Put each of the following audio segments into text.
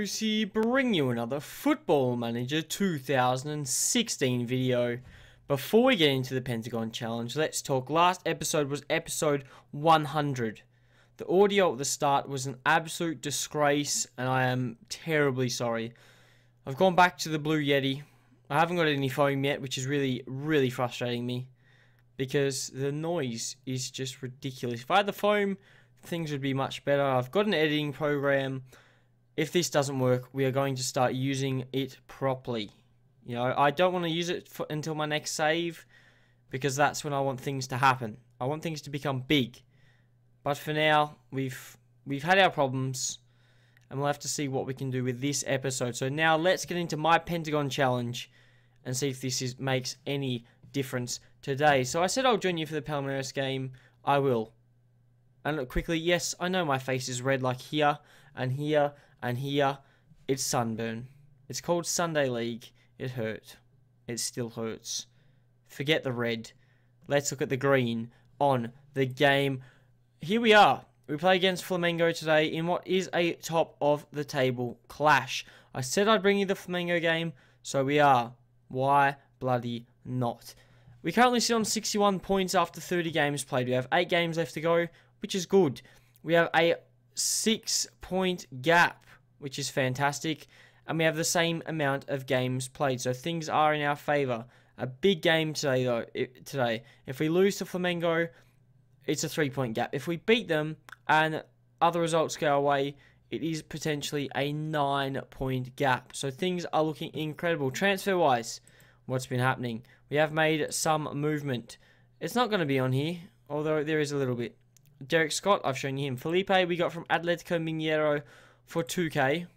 Bros here, bring you another Football Manager 2016 video. Before we get into the Pentagon challenge, let's talk. Last episode was episode 100. The audio at the start was an absolute disgrace, and I am terribly sorry. I've gone back to the Blue Yeti. I haven't got any foam yet, which is really frustrating me, because the noise is just ridiculous. If I had the foam, things would be much better. I've got an editing program. If this doesn't work, we are going to start using it properly. You know, I don't want to use it until my next save, because that's when I want things to happen. I want things to become big. But for now, we've had our problems, and we'll have to see what we can do with this episode. So now let's get into my Pentagon challenge and see if this makes any difference today. So I said I'll join you for the Palmeiras game. I will. And look quickly, yes, I know my face is red, like here and here and here. It's sunburn. It's called Sunday League. It hurt. It still hurts. Forget the red. Let's look at the green on the game. Here we are. We play against Flamengo today in what is a top of the table clash. I said I'd bring you the Flamengo game, so we are. Why bloody not? We currently sit on 61 points after 30 games played. We have 8 games left to go, which is good. We have a 6-point gap, which is fantastic. And we have the same amount of games played. So things are in our favour. A big game today, though. If we lose to Flamengo, it's a 3-point gap. If we beat them and other results go our way, it is potentially a 9-point gap. So things are looking incredible. Transfer-wise, what's been happening? We have made some movement. It's not going to be on here, although there is a little bit. Derek Scott, I've shown you him. Felipe, we got from Atletico Mineiro for 2K.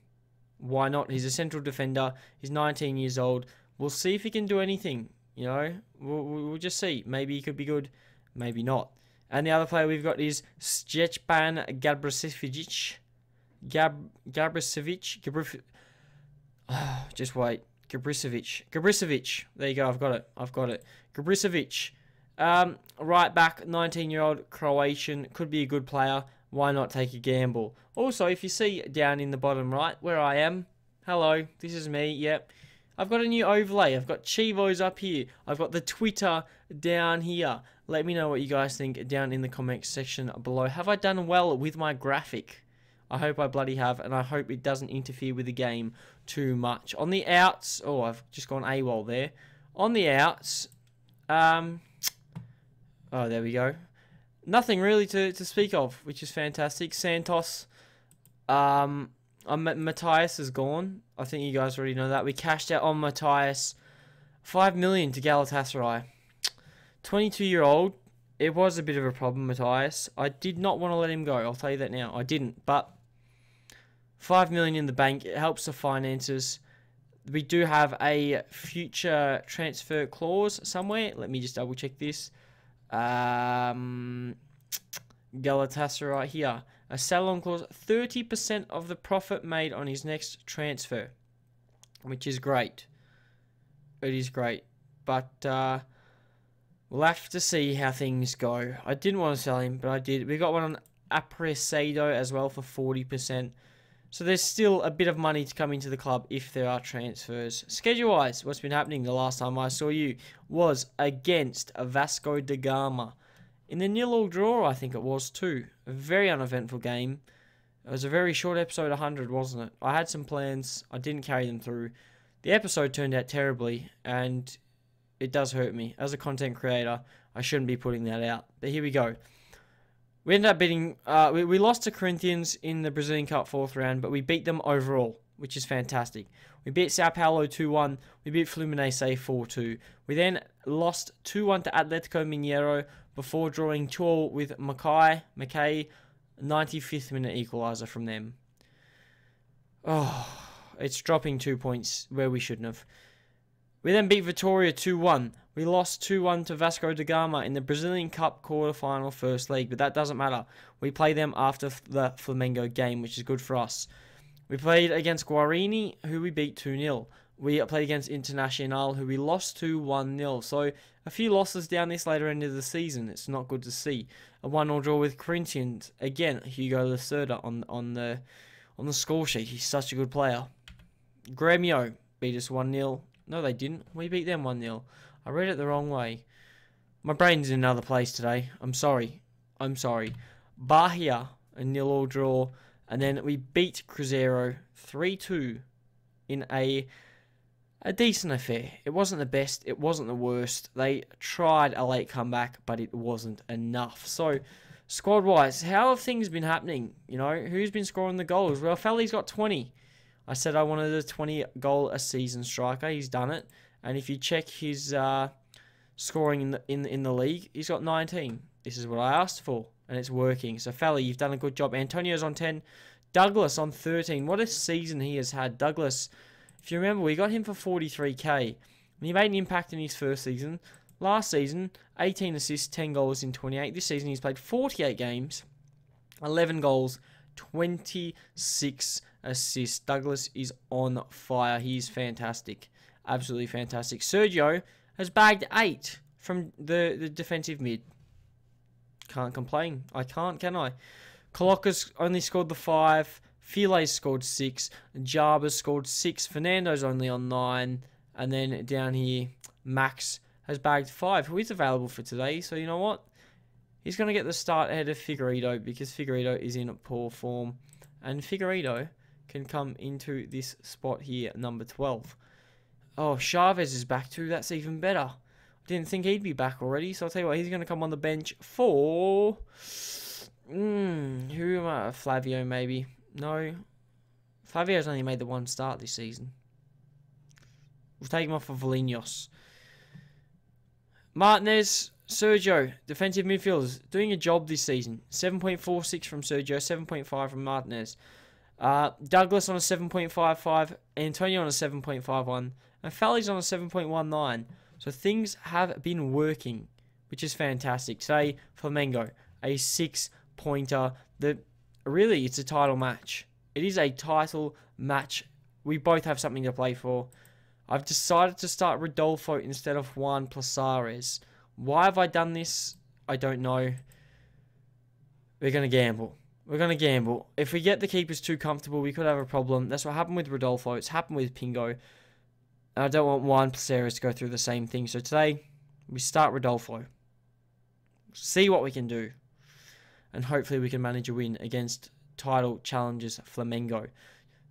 Why not? He's a central defender. He's 19 years old. We'll see if he can do anything. You know, we'll just see. Maybe he could be good, maybe not. And the other player we've got is Stjepan Gabrisevic. Just wait. Gabrisevic. There you go. I've got it. Gabrisevic. Right back, 19-year-old Croatian. Could be a good player. Why not take a gamble? Also, if you see down in the bottom right where I am, hello, this is me, yep. I've got a new overlay. I've got Chivos up here. I've got the Twitter down here. Let me know what you guys think down in the comments section below. Have I done well with my graphic? I hope I bloody have, and I hope it doesn't interfere with the game too much. On the outs, oh, I've just gone AWOL there. On the outs, oh, there we go. Nothing really to speak of, which is fantastic. Santos, Matthias is gone. I think you guys already know that. We cashed out on Matthias. 5 million to Galatasaray. 22-year-old. It was a bit of a problem, Matthias. I did not want to let him go. I'll tell you that now. I didn't. But 5 million in the bank. It helps the finances. We do have a future transfer clause somewhere. Let me just double check this. Galatasaray here. A sell-on clause. 30% of the profit made on his next transfer. Which is great. It is great. But we'll have to see how things go. I didn't want to sell him, but I did. We got one on Apresado as well for 40%. So there's still a bit of money to come into the club if there are transfers. Schedule-wise, what's been happening the last time I saw you was against Vasco da Gama. In the 0-0 draw, I think it was too. A very uneventful game. It was a very short episode 100, wasn't it? I had some plans. I didn't carry them through. The episode turned out terribly, and it does hurt me. As a content creator, I shouldn't be putting that out. But here we go. We ended up beating... we lost to Corinthians in the Brazilian Cup 4th round, but we beat them overall, which is fantastic. We beat Sao Paulo 2-1. We beat Fluminense 4-2. We then lost 2-1 to Atletico Mineiro before drawing 2-2 with Mackay, 95th minute equaliser from them. Oh, it's dropping 2 points where we shouldn't have. We then beat Vitória 2-1. We lost 2-1 to Vasco da Gama in the Brazilian Cup quarter-final first leg, but that doesn't matter. We play them after the Flamengo game, which is good for us. We played against Guarini, who we beat 2-0. We played against Internacional, who we lost to 1-0. So a few losses down this later end of the season. It's not good to see. A 1-0 draw with Corinthians. Again, Hugo Lacerda on on the score sheet. He's such a good player. Gremio beat us 1-0. No, they didn't. We beat them 1-0. I read it the wrong way. My brain's in another place today. I'm sorry. Bahia, a 0-0 draw. And then we beat Cruzeiro 3-2 in a decent affair. It wasn't the best. It wasn't the worst. They tried a late comeback, but it wasn't enough. So, squad-wise, how have things been happening? You know, who's been scoring the goals? Well, Feli's got 20. I said I wanted a 20-goal-a-season striker. He's done it. And if you check his scoring in the league, he's got 19. This is what I asked for, and it's working. So, Feli, you've done a good job. Antonio's on 10. Douglas on 13. What a season he has had. Douglas, if you remember, we got him for 43k. And he made an impact in his first season. Last season, 18 assists, 10 goals in 28. This season, he's played 48 games, 11 goals, 26 assists. Douglas is on fire. He's fantastic. Absolutely fantastic. Sergio has bagged 8 from the defensive mid. Can't complain. I can't, can I? Coloca's only scored the 5. File's scored 6. Jarba's scored 6. Fernando's only on 9. And then down here, Max has bagged 5, who is available for today. So you know what? He's going to get the start ahead of Figueiredo because Figueiredo is in poor form. And Figueiredo can come into this spot here, number 12. Oh, Chavez is back too. That's even better. Didn't think he'd be back already. So I'll tell you what, he's going to come on the bench for... who am I? Flavio, maybe. No. Flavio's only made the 1 start this season. We'll take him off for Volinos. Martinez, Sergio, defensive midfielders, doing a job this season. 7.46 from Sergio, 7.5 from Martinez. Douglas on a 7.55, Antonio on a 7.51, and Feli's on a 7.19. So things have been working, which is fantastic. Today, Flamengo, a 6-pointer. Really, it's a title match. It is a title match. We both have something to play for. I've decided to start Rodolfo instead of Juan Plazares. Why have I done this? I don't know. We're going to gamble. We're going to gamble. If we get the keepers too comfortable, we could have a problem. That's what happened with Rodolfo. It's happened with Pingo. And I don't want Juan Plazares to go through the same thing. So today, we start Rodolfo. See what we can do. And hopefully we can manage a win against title challengers Flamengo.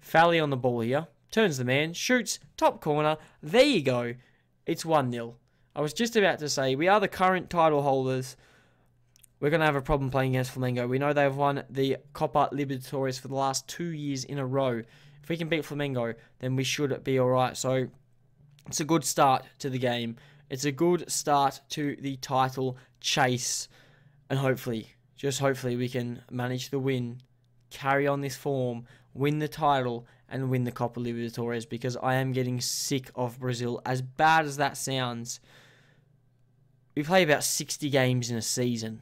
Fali on the ball here. Turns the man. Shoots. Top corner. There you go. It's 1-0. I was just about to say, we are the current title holders. We're going to have a problem playing against Flamengo. We know they've won the Copa Libertadores for the last 2 years in a row. If we can beat Flamengo, then we should be alright. So, it's a good start to the game. It's a good start to the title chase. And hopefully, just hopefully, we can manage the win, carry on this form, win the title, and win the Copa Libertadores. Because I am getting sick of Brazil. As bad as that sounds, we play about 60 games in a season.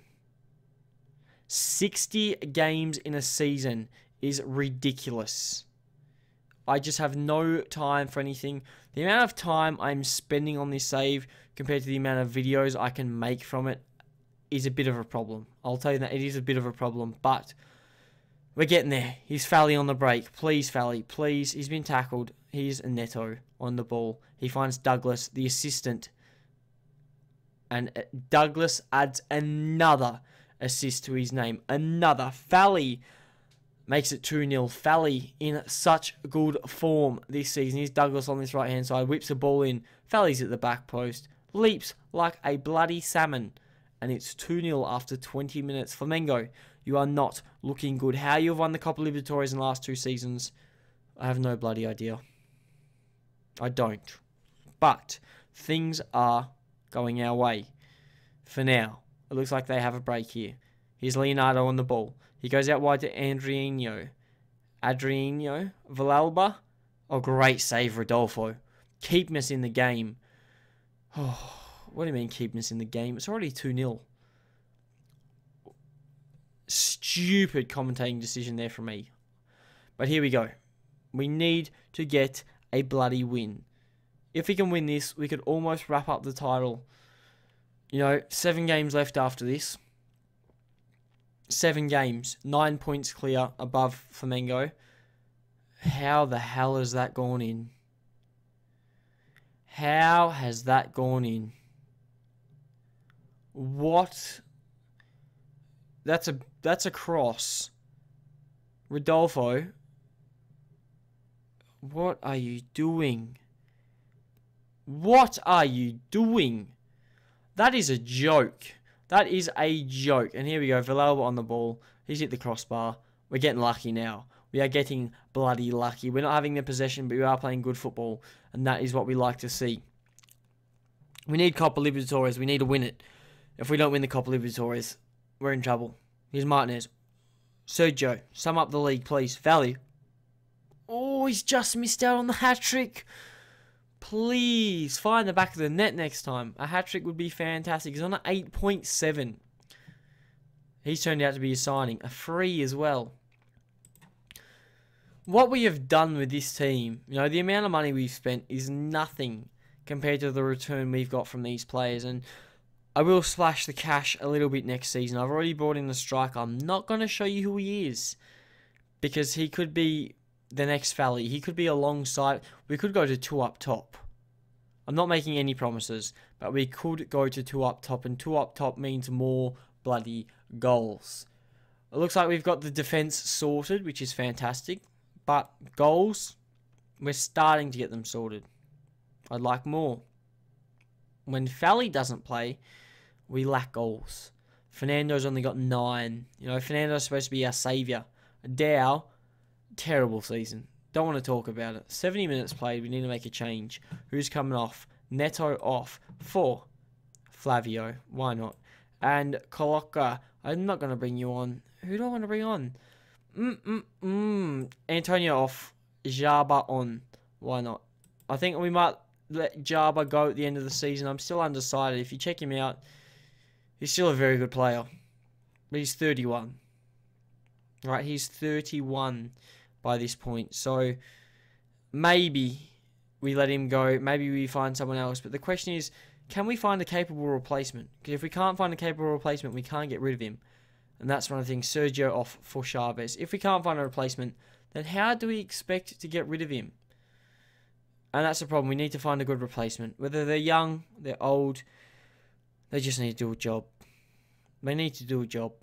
60 games in a season is ridiculous. I just have no time for anything. The amount of time I'm spending on this save compared to the amount of videos I can make from it is a bit of a problem. I'll tell you that it is a bit of a problem, but we're getting there. He's Fali on the break. Please, Fali, please. He's been tackled. Here's Neto on the ball. He finds Douglas, the assistant, and Douglas adds another assist to his name. Another. Fali makes it 2-0. Fali in such good form this season. Here's Douglas on this right-hand side. Whips the ball in. Fali's at the back post. Leaps like a bloody salmon. And it's 2-0 after 20 minutes. Flamengo, you are not looking good. How you have won the Copa Libertadores in the last 2 seasons, I have no bloody idea. I don't. But things are going our way. For now. It looks like they have a break here. Here's Leonardo on the ball. He goes out wide to Adriano. Villalba. Oh, great save, Rodolfo. Keeping us in the game. Oh, what do you mean keeping us in the game? It's already 2-0. Stupid commentating decision there from me. But here we go. We need to get a bloody win. If we can win this, we could almost wrap up the title. You know, 7 games left after this. 7 games. 9 points clear above Flamengo. How the hell has that gone in? How has that gone in? What? That's a cross. Rodolfo. What are you doing? What are you doing? That is a joke. That is a joke. And here we go. Villalba on the ball. He's hit the crossbar. We're getting lucky now. We are getting bloody lucky. We're not having the possession, but we are playing good football. And that is what we like to see. We need Copa Libertadores. We need to win it. If we don't win the Copa Libertadores, we're in trouble. Here's Martinez. Sergio, sum up the league, please. Value. Oh, he's just missed out on the hat-trick. Please, find the back of the net next time. A hat-trick would be fantastic. He's on an 8.7. He's turned out to be a signing. A free as well. What we have done with this team, you know, the amount of money we've spent is nothing compared to the return we've got from these players. And I will splash the cash a little bit next season. I've already brought in the striker. I'm not going to show you who he is, because he could be the next Valley. He could be alongside. We could go to 2 up top. I'm not making any promises, but we could go to 2 up top, and 2 up top means more bloody goals. It looks like we've got the defense sorted, which is fantastic, but goals, we're starting to get them sorted. I'd like more. When Valley doesn't play, we lack goals. Fernando's only got 9. You know, Fernando's supposed to be our saviour. Dow, terrible season. Don't want to talk about it. 70 minutes played. We need to make a change. Who's coming off? Neto off for Flavio. Why not? And Coloca. I'm not going to bring you on. Who do I want to bring on? Antonio off. Jaba on. Why not? I think we might let Jaba go at the end of the season. I'm still undecided. If you check him out, he's still a very good player. But he's 31. Right, he's 31 by this point. So maybe we let him go. Maybe we find someone else. But the question is, can we find a capable replacement? Because if we can't find a capable replacement, we can't get rid of him. And that's one of the things. Sergio off for Chavez. If we can't find a replacement, then how do we expect to get rid of him? And that's the problem. We need to find a good replacement. Whether they're young, they're old, they just need to do a job. They need to do a job.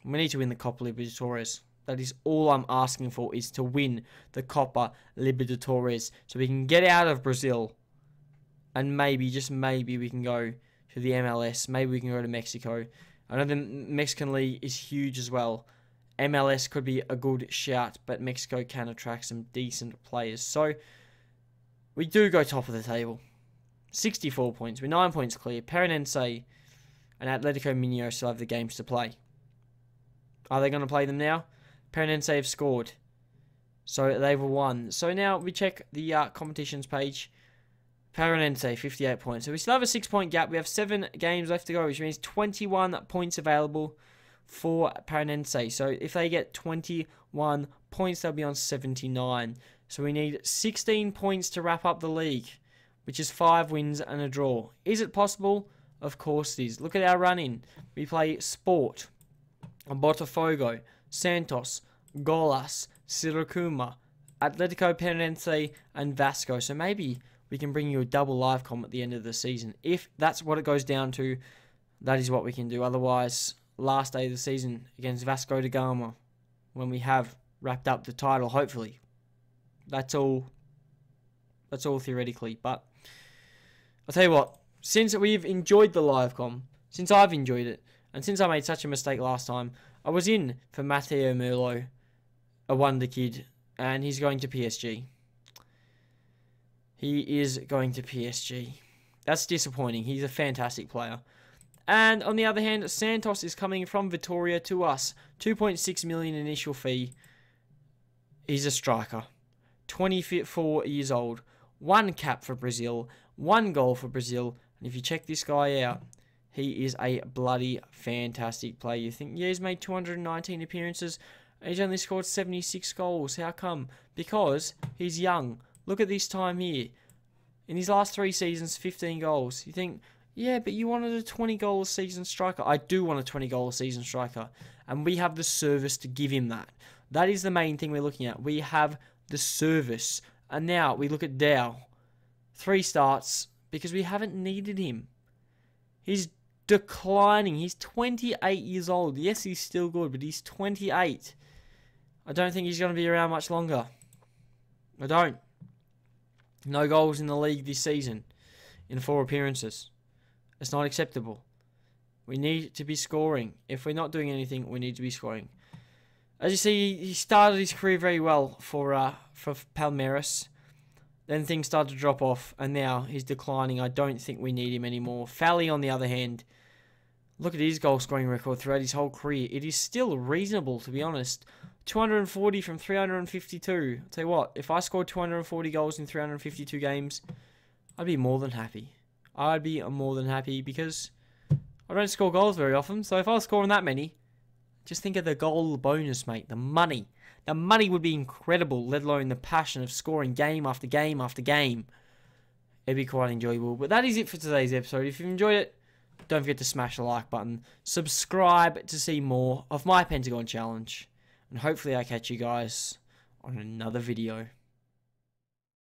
We need to win the Copa Libertadores. That is all I'm asking for, is to win the Copa Libertadores, so we can get out of Brazil, and maybe, just maybe, we can go to the MLS. Maybe we can go to Mexico. I know the Mexican League is huge as well. MLS could be a good shout, but Mexico can attract some decent players. So we do go top of the table. 64 points. We're 9 points clear. Paranense and Atletico Mineiro still have the games to play. Are they going to play them now? Paranense have scored. So they've won. So now we check the competitions page. Paranense, 58 points. So we still have a 6-point gap. We have 7 games left to go, which means 21 points available for Paranense. So if they get 21 points, they'll be on 79. So we need 16 points to wrap up the league, which is 5 wins and a draw. Is it possible? Of course it is. Look at our run-in. We play Sport, Botafogo, Santos, Golas, Siracuma, Atletico Paranense, and Vasco. So maybe we can bring you a double live com at the end of the season. If that's what it goes down to, that is what we can do. Otherwise, last day of the season against Vasco da Gama, when we have wrapped up the title, hopefully. That's all theoretically. But I'll tell you what, since we've enjoyed the live com, since I've enjoyed it, and since I made such a mistake last time, I was in for Matteo Merlo, a wonder kid, and he's going to PSG. He is going to PSG. That's disappointing. He's a fantastic player. And on the other hand, Santos is coming from Vitória to us. 2.6 million initial fee. He's a striker. 24 years old. 1 cap for Brazil. 1 goal for Brazil. And if you check this guy out, he is a bloody fantastic player. You think, yeah, he's made 219 appearances. And he's only scored 76 goals. How come? Because he's young. Look at this time here. In his last 3 seasons, 15 goals. You think, yeah, but you wanted a 20-goal a season striker. I do want a 20-goal a season striker. And we have the service to give him that. That is the main thing we're looking at. We have the service. And now we look at Dow. 3 starts because we haven't needed him. He's declining. He's 28 years old. Yes, he's still good, but he's 28. I don't think he's going to be around much longer. I don't. No goals in the league this season in 4 appearances. It's not acceptable. We need to be scoring. If we're not doing anything, we need to be scoring. As you see, he started his career very well for Palmeiras. Then things started to drop off, and now he's declining. I don't think we need him anymore. Fally, on the other hand, look at his goal-scoring record throughout his whole career. It is still reasonable, to be honest. 240 from 352. I'll tell you what, if I scored 240 goals in 352 games, I'd be more than happy. I'd be more than happy because I don't score goals very often. So if I was scoring that many, just think of the goal bonus, mate. The money. The money would be incredible, let alone the passion of scoring game after game after game. It'd be quite enjoyable. But that is it for today's episode. If you've enjoyed it, don't forget to smash the like button. Subscribe to see more of my Pentagon challenge. And hopefully I catch you guys on another video.